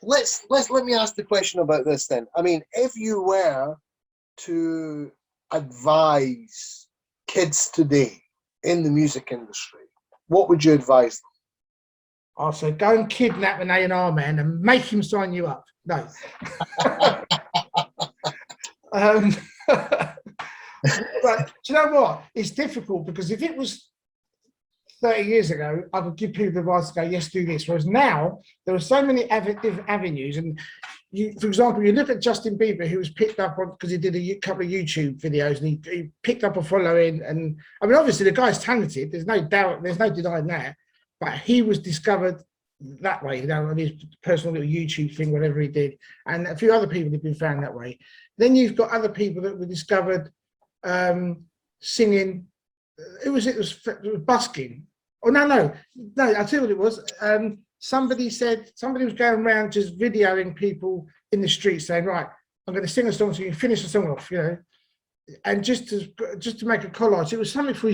let me ask the question about this then. I mean, if you were to advise kids today in the music industry, what would you advise them? I'll say go and kidnap an A&R man and make him sign you up. No. But do you know what? It's difficult because if it was 30 years ago, I could give people the advice to go, yes, do this. Whereas now, there are so many different avenues. And for example, you look at Justin Bieber, who was picked up on because he did a couple of YouTube videos and he picked up a following. And I mean, obviously, the guy's talented. There's no doubt, there's no denying that. But he was discovered that way, on his personal little YouTube thing, whatever he did. And a few other people have been found that way. Then you've got other people that were discovered singing. It was busking. Oh, no, I'll tell you what it was. Somebody was going around just videoing people in the street saying, right, I'm going to sing a song so you can finish the song off, and just to make a collage. It was something for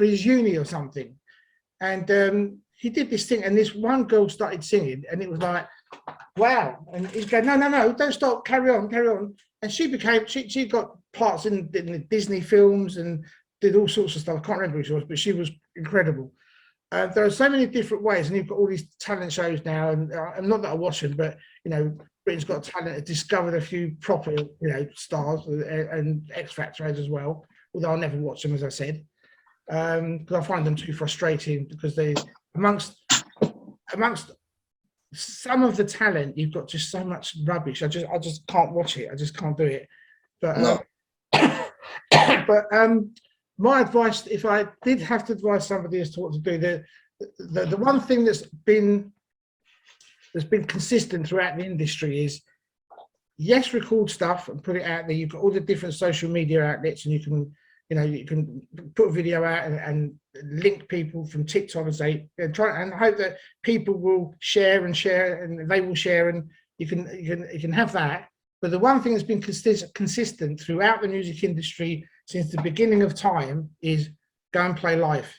his uni or something. And he did this thing, and this one girl started singing, and it was like, wow. And he's going, no, don't stop, carry on. And she got parts in the Disney films and did all sorts of stuff. I can't remember who she was, but she was incredible. There are so many different ways, and you've got all these talent shows now, and not that I watch them, but Britain's Got Talent has discovered a few proper stars, and X Factor as well. Although I'll never watch them, as I said, because I find them too frustrating. Because they amongst some of the talent, you've got just so much rubbish. I just can't watch it. I just can't do it. But No. but my advice, if I did have to advise somebody as to what to do, the one thing that's been consistent throughout the industry is, yes, record stuff and put it out there. You've got all the different social media outlets, and you can put a video out and link people from TikTok and say, try and hope that people will share, and they will share, and you can have that. But the one thing that's been consistent throughout the music industry since the beginning of time is go and play live.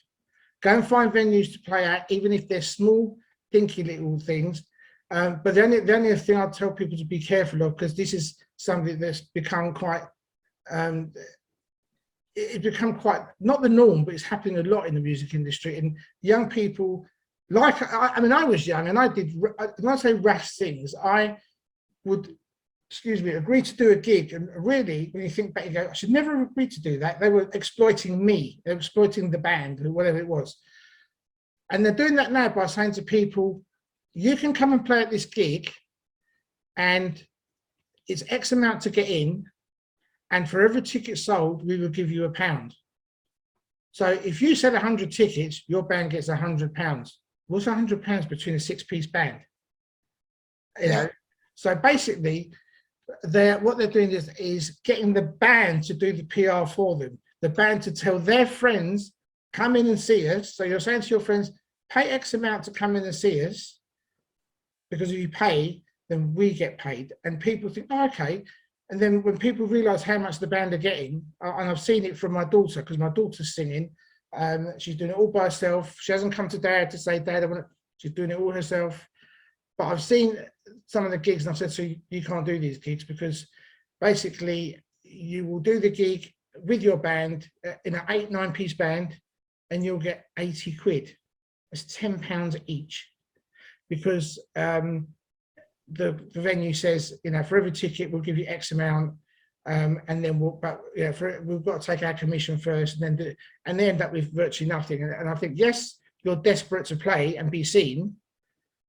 Go and find venues to play at, even if they're small, dinky little things. But the only thing I'd tell people to be careful of, because this is something that's become quite, it's become quite, not the norm, but it's happening a lot in the music industry. And young people, I was young, and I did, when I say rash things, I would, agree to do a gig. And really, when you think back, you go, I should never have agreed to do that. They were exploiting me. They were exploiting the band, or whatever it was. And they're doing that now by saying to people, you can come and play at this gig, and it's X amount to get in. And for every ticket sold, we will give you £1. So if you sell 100 tickets, your band gets £100. What's £100 between a 6-piece band? So basically, what they're doing is getting the band to do the PR for them. The band to tell their friends, come in and see us. So you're saying to your friends, pay X amount to come in and see us, because if you pay, then we get paid. And people think, oh, okay. And then when people realize how much the band are getting, and I've seen it from my daughter, because my daughter's singing, she's doing it all by herself. She hasn't come to dad to say, Dad, she's doing it all herself. But I've seen some of the gigs, and I've said, so you can't do these gigs, because basically you will do the gig with your band in an 8-9-piece band, and you'll get 80 quid. It's £10 each, because the venue says, for every ticket we'll give you X amount, and then we've got to take our commission first, and then they end up with virtually nothing. And I think, yes, you're desperate to play and be seen,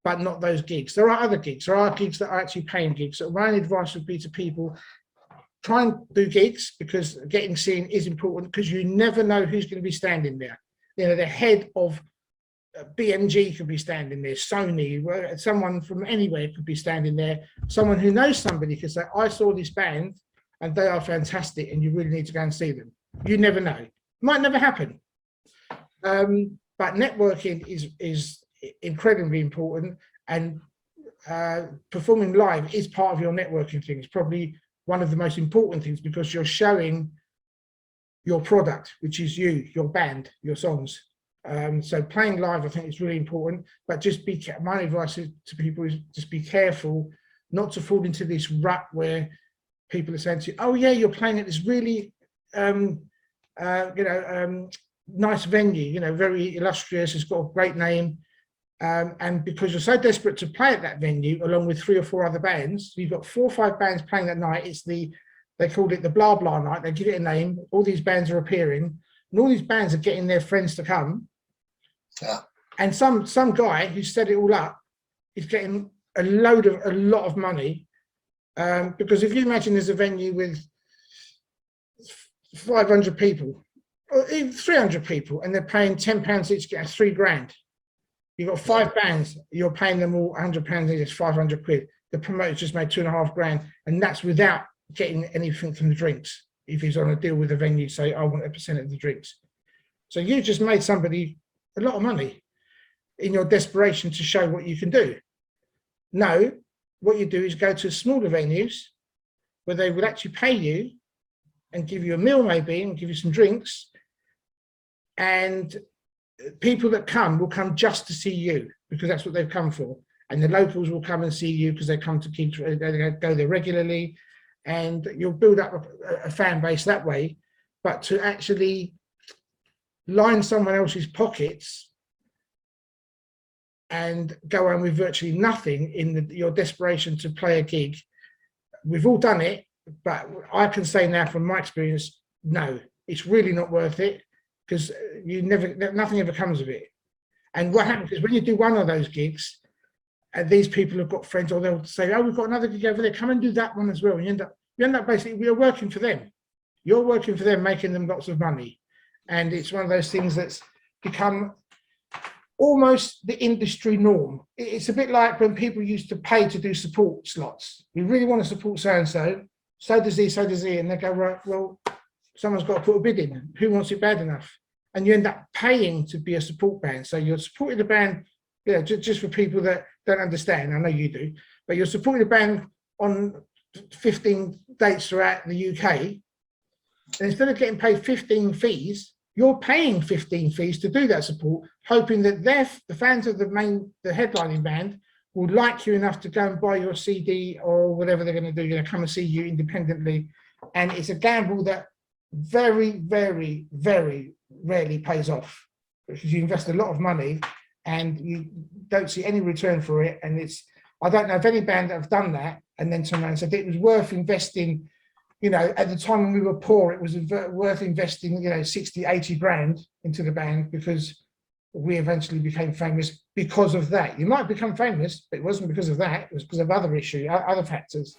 but not those gigs. There are other gigs. There are gigs that are actually paying gigs. So my advice would be to people, try and do gigs, because getting seen is important, because you never know who's going to be standing there. The head of BMG could be standing there, Sony, someone from anywhere could be standing there. Someone who knows somebody could say, I saw this band and they are fantastic, and you really need to go and see them. You never know. It might never happen. But networking is incredibly important, and performing live is part of your networking thing. It's probably one of the most important things, because you're showing your product, which is you, your band, your songs. So playing live, I think, is really important. But just my advice to people is just be careful not to fall into this rut where people are saying to you, "Oh yeah, you're playing at this really, nice venue, very illustrious. It's got a great name." And because you're so desperate to play at that venue, along with 3 or 4 other bands, you've got 4 or 5 bands playing that night. They called it the blah blah night. They give it a name. All these bands are appearing, and all these bands are getting their friends to come. Yeah. And some guy who set it all up is getting a lot of money, because if you imagine there's a venue with 500 people, or even 300 people, and they're paying £10 each, get £3,000. You've got 5 bands, you're paying them all £100 each, it's 500 quid. The promoter just made £2.5 grand, and that's without getting anything from the drinks. If he's on a deal with the venue, say, I want a percent of the drinks. So you just made somebody a lot of money in your desperation to show what you can do. No, what you do is go to smaller venues where they will actually pay you and give you a meal maybe and give you some drinks, and people that come will come just to see you because that's what they've come for. And the locals will come and see you because they come to they go there regularly, and you'll build up a fan base that way. But to actually line someone else's pockets and go on with virtually nothing in your desperation to play a gig, we've all done it, but I can say now from my experience, no, it's really not worth it, because nothing ever comes of it. And what happens is when you do one of those gigs, and these people have got friends, or they'll say, "Oh, we've got another gig over there, come and do that one as well." And you end up basically, you're working for them. You're working for them, making them lots of money. And it's one of those things that's become almost the industry norm. It's a bit like when people used to pay to do support slots. We really want to support so-and-so, so does he, and they go, right, well, someone's got to put a bid in. Who wants it bad enough? And you end up paying to be a support band. So you're supporting the band, just for people that don't understand. I know you do, but you're supporting the band on 15 dates throughout the UK. And instead of getting paid 15 fees, you're paying 15 fees to do that support, hoping that the fans of the headlining band will like you enough to go and buy your CD or whatever they're going to do, come and see you independently. And it's a gamble that very, very, very rarely pays off, because you invest a lot of money and you don't see any return for it. And I don't know of any band that have done that and then turned around and said it was worth investing. At the time when we were poor, it was worth investing, 60, 80 grand into the band, because we eventually became famous because of that. You might become famous, but it wasn't because of that. It was because of other issues, other factors.